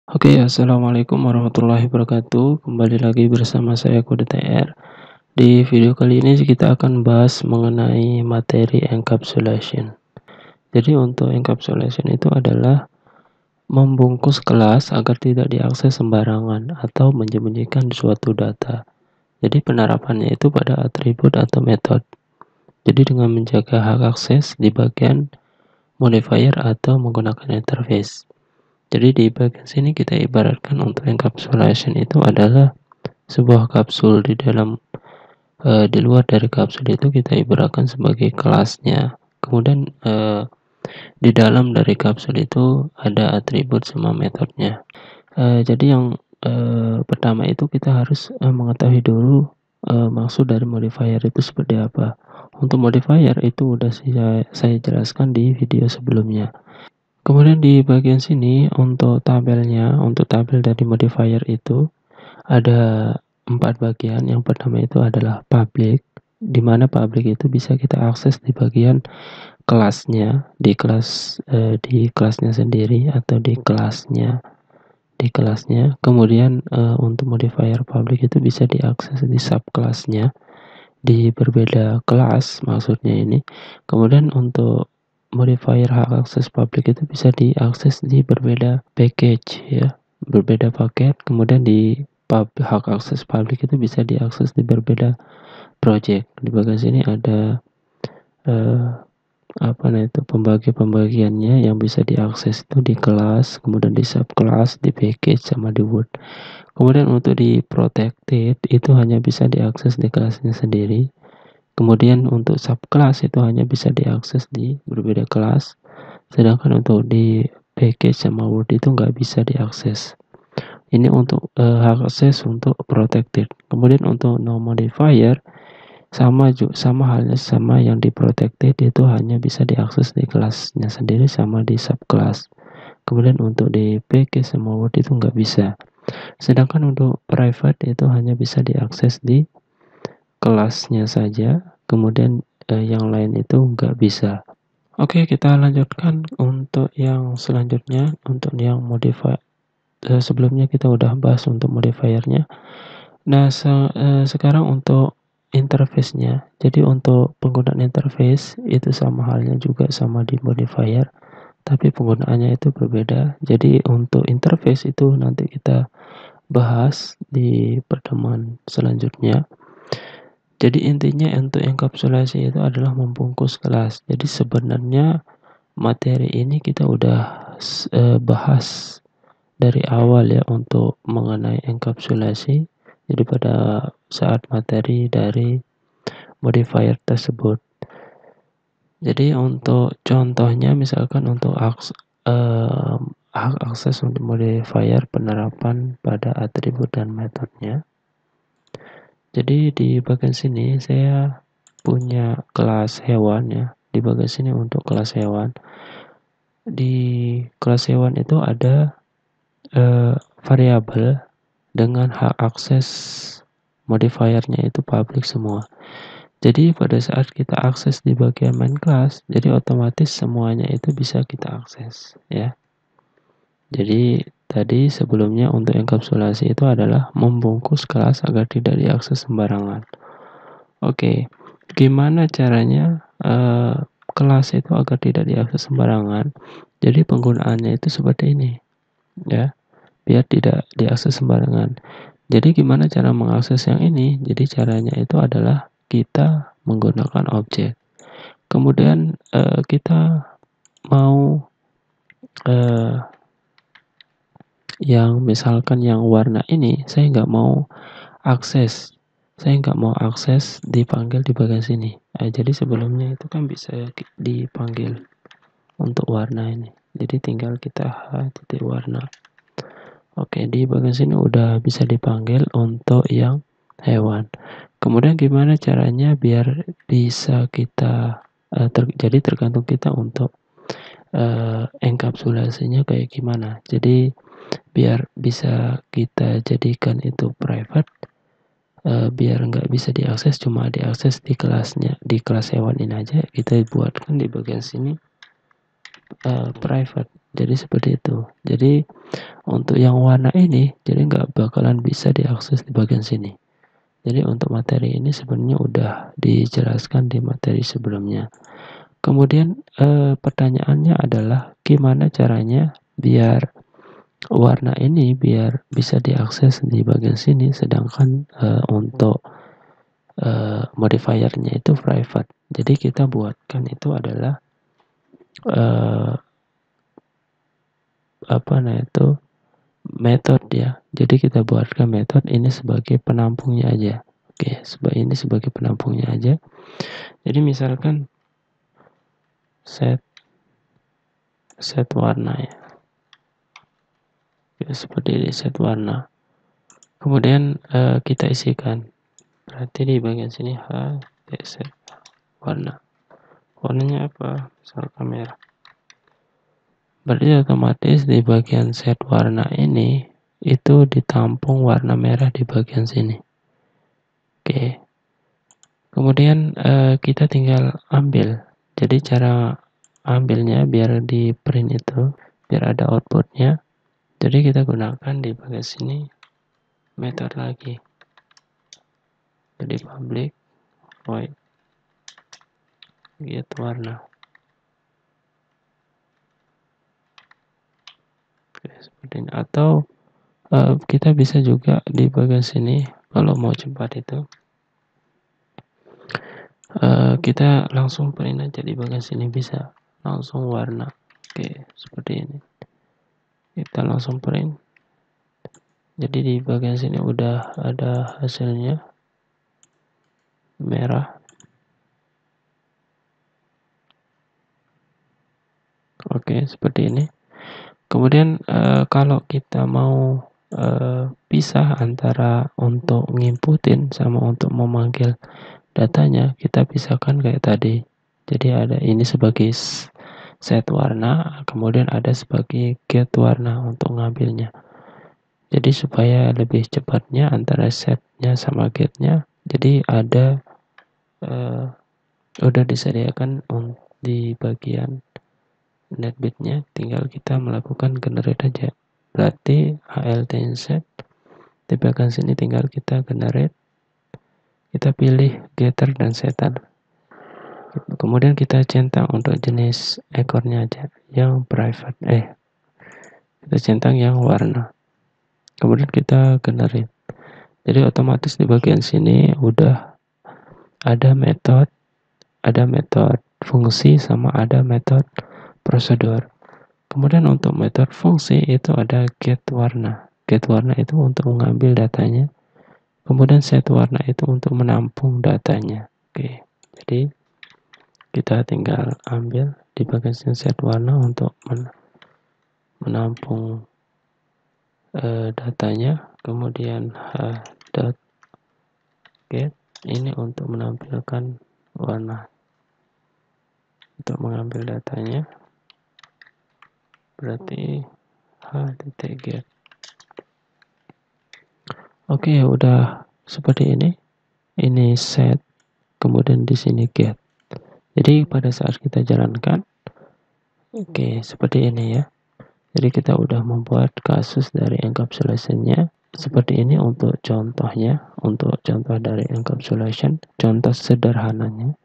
Oke, assalamualaikum warahmatullahi wabarakatuh. Kembali lagi bersama saya Kode TR. Di video kali ini kita akan bahas mengenai materi encapsulation. Jadi untuk encapsulation itu adalah membungkus kelas agar tidak diakses sembarangan atau menyembunyikan suatu data. Jadi penerapannya itu pada atribut atau metode. Jadi dengan menjaga hak akses di bagian modifier atau menggunakan interface. Jadi di bagian sini kita ibaratkan untuk encapsulation itu adalah sebuah kapsul di luar dari kapsul itu kita ibaratkan sebagai kelasnya. Kemudian di dalam dari kapsul itu ada atribut sama metodenya. Jadi yang pertama itu kita harus mengetahui dulu maksud dari modifier itu seperti apa. Untuk modifier itu udah saya jelaskan di video sebelumnya. Kemudian di bagian sini untuk tabelnya, untuk tabel dari modifier itu ada 4 bagian. Yang pertama itu adalah public, di mana public itu bisa kita akses di bagian kelasnya, di kelasnya sendiri atau di kelasnya. Kemudian untuk modifier public itu bisa diakses di subkelasnya di berbeda kelas maksudnya ini. Kemudian untuk modifier hak akses public itu bisa diakses di berbeda package ya, berbeda paket. Kemudian di hak akses public itu bisa diakses di berbeda project. Di bagian sini ada eh, pembagiannya yang bisa diakses itu di kelas, kemudian di subkelas, di package sama di word. Kemudian untuk di protected itu hanya bisa diakses di kelasnya sendiri. Kemudian untuk subkelas itu hanya bisa diakses di berbeda kelas. Sedangkan untuk di package sama word itu nggak bisa diakses. Ini untuk hak akses untuk protected. Kemudian untuk no modifier sama halnya sama yang di protected, itu hanya bisa diakses di kelasnya sendiri sama di subclass. Kemudian untuk di package sama word itu nggak bisa. Sedangkan untuk private itu hanya bisa diakses di kelasnya saja. Kemudian yang lain itu nggak bisa. Oke, kita lanjutkan untuk yang selanjutnya, untuk yang modifier. Sebelumnya kita udah bahas untuk modifiernya. Nah, sekarang untuk interface-nya. Jadi untuk penggunaan interface itu sama halnya juga sama di modifier, tapi penggunaannya itu berbeda. Jadi untuk interface itu nanti kita bahas di pertemuan selanjutnya. Jadi intinya untuk enkapsulasi itu adalah membungkus kelas. Jadi sebenarnya materi ini kita udah bahas dari awal ya untuk mengenai enkapsulasi. Jadi pada saat materi dari modifier tersebut. Jadi untuk contohnya misalkan untuk hak akses untuk modifier penerapan pada atribut dan metodenya. Jadi di bagian sini saya punya kelas hewan ya. Di bagian sini untuk kelas hewan. Di kelas hewan itu ada variabel dengan hak akses modifiernya itu public semua. Jadi pada saat kita akses di bagian main class, jadi otomatis semuanya itu bisa kita akses ya. Jadi tadi sebelumnya untuk enkapsulasi itu adalah membungkus kelas agar tidak diakses sembarangan. Oke, gimana caranya kelas itu agar tidak diakses sembarangan? Jadi penggunaannya itu seperti ini ya, biar tidak diakses sembarangan. Jadi gimana cara mengakses yang ini? Jadi caranya itu adalah kita menggunakan objek. Kemudian kita mau yang misalkan yang warna ini saya nggak mau akses dipanggil di bagian sini. Jadi sebelumnya itu kan bisa dipanggil untuk warna ini. Jadi tinggal kita titik warna. Oke, di bagian sini udah bisa dipanggil untuk yang hewan. Kemudian gimana caranya biar bisa kita jadi tergantung kita untuk enkapsulasinya kayak gimana. Jadi biar bisa kita jadikan itu private, biar nggak bisa diakses, cuma diakses di kelasnya, di kelas hewan ini aja kita buatkan di bagian sini private. Jadi seperti itu. Jadi untuk yang warna ini, jadi nggak bakalan bisa diakses di bagian sini. Jadi untuk materi ini sebenarnya udah dijelaskan di materi sebelumnya. Kemudian pertanyaannya adalah gimana caranya biar warna ini biar bisa diakses di bagian sini, sedangkan untuk modifiernya itu private. Jadi kita buatkan itu adalah metode ya. Jadi kita buatkan metode ini sebagai penampungnya aja. Oke, ini sebagai penampungnya aja. Jadi misalkan set warna ya. Seperti ini set warna. Kemudian kita isikan. Berarti di bagian sini set warna. Warnanya apa? Misalkan merah. Berarti otomatis di bagian set warna ini itu ditampung warna merah di bagian sini. Oke. Kemudian kita tinggal ambil. Jadi cara ambilnya biar di print itu, biar ada outputnya. Jadi kita gunakan di bagian sini method lagi. Jadi public void get warna. Oke, seperti ini. Atau kita bisa juga di bagian sini kalau mau cepat itu kita langsung print aja di bagian sini, bisa langsung warna. Oke, seperti ini. Kita langsung print. Jadi di bagian sini udah ada hasilnya merah. Oke, seperti ini. Kemudian kalau kita mau pisah antara untuk nginputin sama untuk memanggil datanya, kita pisahkan kayak tadi. Jadi ada ini sebagai set warna, kemudian ada sebagai get warna untuk ngambilnya. Jadi supaya lebih cepatnya antara setnya sama getnya, jadi ada udah disediakan di bagian netbitnya, tinggal kita melakukan generate aja. Berarti HLT insert di bagian sini tinggal kita generate, kita pilih getter dan setter, kemudian kita centang untuk jenis ekornya aja yang private, kita centang yang warna, kemudian kita generate. Jadi otomatis di bagian sini udah ada metode fungsi sama ada metode prosedur. Kemudian untuk metode fungsi itu ada get warna. Get warna itu untuk mengambil datanya. Kemudian set warna itu untuk menampung datanya. Oke. Jadi kita tinggal ambil di bagian set warna untuk menampung datanya. Kemudian get ini untuk menampilkan warna. Untuk mengambil datanya berarti get. Oke, udah seperti ini. Ini set, kemudian di sini get. Jadi pada saat kita jalankan, oke, seperti ini ya. Jadi kita udah membuat kasus dari encapsulation-nya seperti ini untuk contohnya, untuk contoh dari encapsulation, contoh sederhananya.